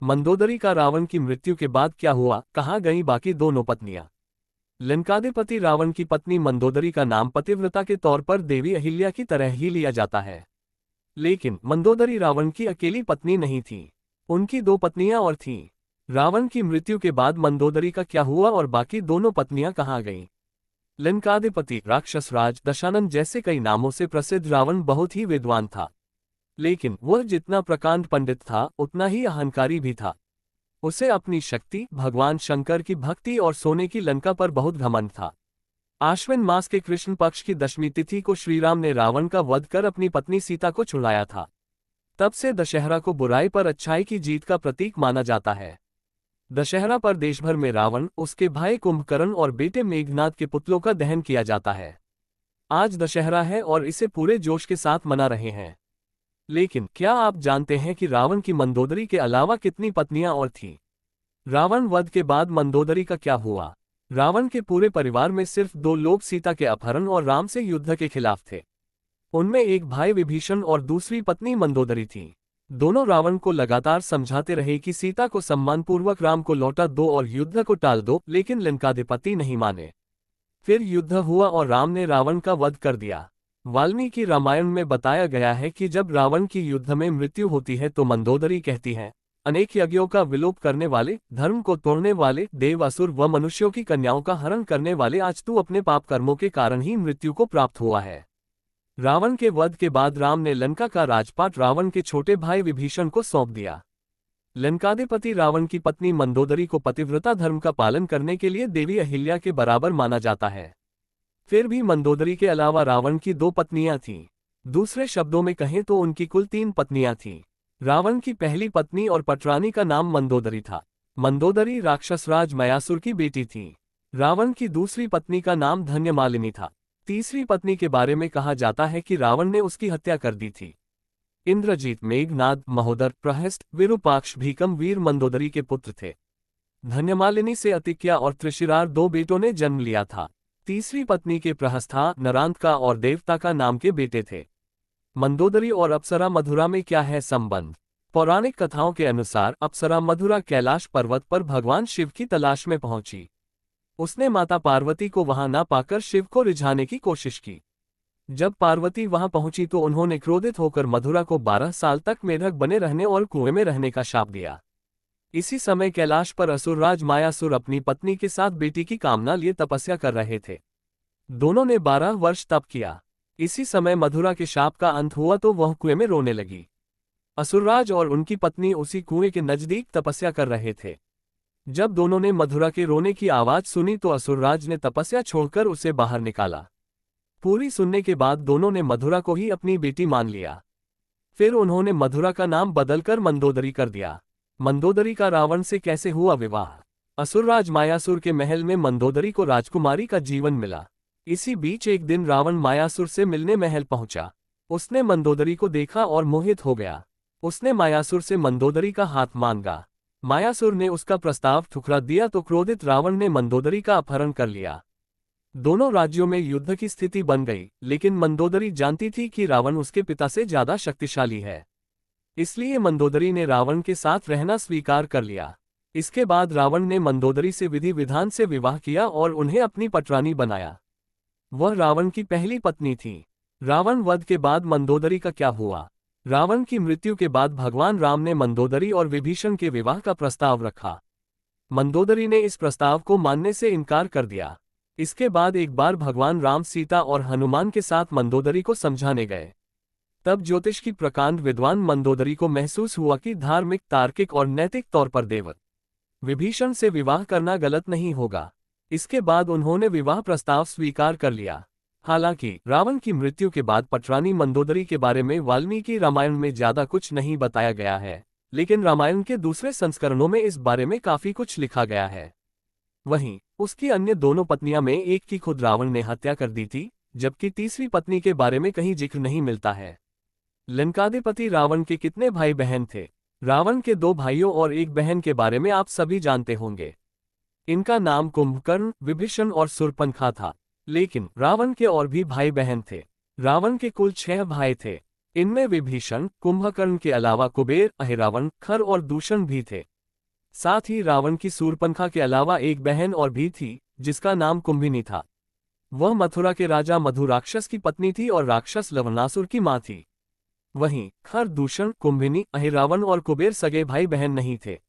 मंदोदरी का रावण की मृत्यु के बाद क्या हुआ, कहाँ गईं बाकी दोनों पत्नियां। लंकाधिपति रावण की पत्नी मंदोदरी का नाम पतिव्रता के तौर पर देवी अहिल्या की तरह ही लिया जाता है। लेकिन मंदोदरी रावण की अकेली पत्नी नहीं थी, उनकी दो पत्नियां और थीं। रावण की मृत्यु के बाद मंदोदरी का क्या हुआ और बाकी दोनों पत्नियां कहाँ गईं। लंकाधिपति, राक्षसराज, दशानन जैसे कई नामों से प्रसिद्ध रावण बहुत ही विद्वान था। लेकिन वह जितना प्रकांड पंडित था उतना ही अहंकारी भी था। उसे अपनी शक्ति, भगवान शंकर की भक्ति और सोने की लंका पर बहुत घमंड था। आश्विन मास के कृष्ण पक्ष की दशमी तिथि को श्रीराम ने रावण का वध कर अपनी पत्नी सीता को छुड़ाया था। तब से दशहरा को बुराई पर अच्छाई की जीत का प्रतीक माना जाता है। दशहरा पर देशभर में रावण, उसके भाई कुंभकर्ण और बेटे मेघनाद के पुतलों का दहन किया जाता है। आज दशहरा है और इसे पूरे जोश के साथ मना रहे हैं। लेकिन क्या आप जानते हैं कि रावण की मंदोदरी के अलावा कितनी पत्नियां और थीं? रावण वध के बाद मंदोदरी का क्या हुआ? रावण के पूरे परिवार में सिर्फ दो लोग सीता के अपहरण और राम से युद्ध के खिलाफ थे। उनमें एक भाई विभीषण और दूसरी पत्नी मंदोदरी थी। दोनों रावण को लगातार समझाते रहे कि सीता को सम्मानपूर्वक राम को लौटा दो और युद्ध को टाल दो, लेकिन लंकाधिपति नहीं माने। फिर युद्ध हुआ और राम ने रावण का वध कर दिया। वाल्मीकि रामायण में बताया गया है कि जब रावण की युद्ध में मृत्यु होती है तो मंदोदरी कहती है, अनेक यज्ञों का विलोप करने वाले, धर्म को तोड़ने वाले, देव, असुर व मनुष्यों की कन्याओं का हरण करने वाले, आज तू अपने पाप कर्मों के कारण ही मृत्यु को प्राप्त हुआ है। रावण के वध के बाद राम ने लंका का राजपाट रावण के छोटे भाई विभीषण को सौंप दिया। लंकाधिपति रावण की पत्नी मंदोदरी को पतिव्रता धर्म का पालन करने के लिए देवी अहिल्या के बराबर माना जाता है। फिर भी मंदोदरी के अलावा रावण की दो पत्नियां थीं। दूसरे शब्दों में कहें तो उनकी कुल 3 पत्नियां थीं। रावण की पहली पत्नी और पटरानी का नाम मंदोदरी था। मंदोदरी राक्षसराज मयासुर की बेटी थी। रावण की दूसरी पत्नी का नाम धन्यमालिनी था। तीसरी पत्नी के बारे में कहा जाता है कि रावण ने उसकी हत्या कर दी थी। इंद्रजीत, मेघनाद, महोदर, प्रहस्त, विरूपाक्ष, भीकम वीर मंदोदरी के पुत्र थे। धन्यमालिनी से अतिक्या और त्रिशिरार 2 बेटों ने जन्म लिया था। तीसरी पत्नी के प्रहस्था, नरांतका और देवताका नाम के बेटे थे। मंदोदरी और अप्सरा मधुरा में क्या है संबंध? पौराणिक कथाओं के अनुसार अप्सरा मधुरा कैलाश पर्वत पर भगवान शिव की तलाश में पहुंची। उसने माता पार्वती को वहां ना पाकर शिव को रिझाने की कोशिश की। जब पार्वती वहां पहुंची तो उन्होंने क्रोधित होकर मधुरा को 12 साल तक मेढक बने रहने और कुएं में रहने का शाप दिया। इसी समय कैलाश पर असुरराज मायासुर अपनी पत्नी के साथ बेटी की कामना लिए तपस्या कर रहे थे। दोनों ने 12 वर्ष तप किया। इसी समय मधुरा के शाप का अंत हुआ तो वह कुएं में रोने लगी। असुरराज और उनकी पत्नी उसी कुएं के नजदीक तपस्या कर रहे थे। जब दोनों ने मधुरा के रोने की आवाज सुनी तो असुरराज ने तपस्या छोड़कर उसे बाहर निकाला। पूरी सुनने के बाद दोनों ने मधुरा को ही अपनी बेटी मान लिया। फिर उन्होंने मधुरा का नाम बदलकर मंदोदरी कर दिया। मंदोदरी का रावण से कैसे हुआ विवाह? असुरराज मायासुर के महल में मंदोदरी को राजकुमारी का जीवन मिला। इसी बीच एक दिन रावण मायासुर से मिलने महल पहुंचा। उसने मंदोदरी को देखा और मोहित हो गया। उसने मायासुर से मंदोदरी का हाथ मांगा। मायासुर ने उसका प्रस्ताव ठुकरा दिया तो क्रोधित रावण ने मंदोदरी का अपहरण कर लिया। दोनों राज्यों में युद्ध की स्थिति बन गई, लेकिन मंदोदरी जानती थी कि रावण उसके पिता से ज्यादा शक्तिशाली है। इसलिए मंदोदरी ने रावण के साथ रहना स्वीकार कर लिया। इसके बाद रावण ने मंदोदरी से विधि विधान से विवाह किया और उन्हें अपनी पटरानी बनाया। वह रावण की पहली पत्नी थी। रावण वध के बाद मंदोदरी का क्या हुआ? रावण की मृत्यु के बाद भगवान राम ने मंदोदरी और विभीषण के विवाह का प्रस्ताव रखा। मंदोदरी ने इस प्रस्ताव को मानने से इनकार कर दिया। इसके बाद एक बार भगवान राम सीता और हनुमान के साथ मंदोदरी को समझाने गए। तब ज्योतिष की प्रकांड विद्वान मंदोदरी को महसूस हुआ कि धार्मिक, तार्किक और नैतिक तौर पर देव विभीषण से विवाह करना गलत नहीं होगा। इसके बाद उन्होंने विवाह प्रस्ताव स्वीकार कर लिया। हालांकि रावण की मृत्यु के बाद पटरानी मंदोदरी के बारे में वाल्मीकि रामायण में ज्यादा कुछ नहीं बताया गया है, लेकिन रामायण के दूसरे संस्करणों में इस बारे में काफी कुछ लिखा गया है। वहीं उसकी अन्य दोनों पत्नियां में एक की खुद रावण ने हत्या कर दी थी, जबकि तीसरी पत्नी के बारे में कहीं जिक्र नहीं मिलता है। लंकाधिपति रावण के कितने भाई बहन थे? रावण के 2 भाइयों और 1 बहन के बारे में आप सभी जानते होंगे। इनका नाम कुंभकर्ण, विभीषण और शूर्पणखा था। लेकिन रावण के और भी भाई बहन थे। रावण के कुल 6 भाई थे। इनमें विभीषण, कुंभकर्ण के अलावा कुबेर, अहिरावण, खर और दूषण भी थे। साथ ही रावण की शूर्पणखा के अलावा एक बहन और भी थी, जिसका नाम कुंभिनी था। वह मथुरा के राजा मधु राक्षस की पत्नी थी और राक्षस लवणासुर की मां थी। वहीं खर, दूषण, कुंभिनी, अहिरावण और कुबेर सगे भाई बहन नहीं थे।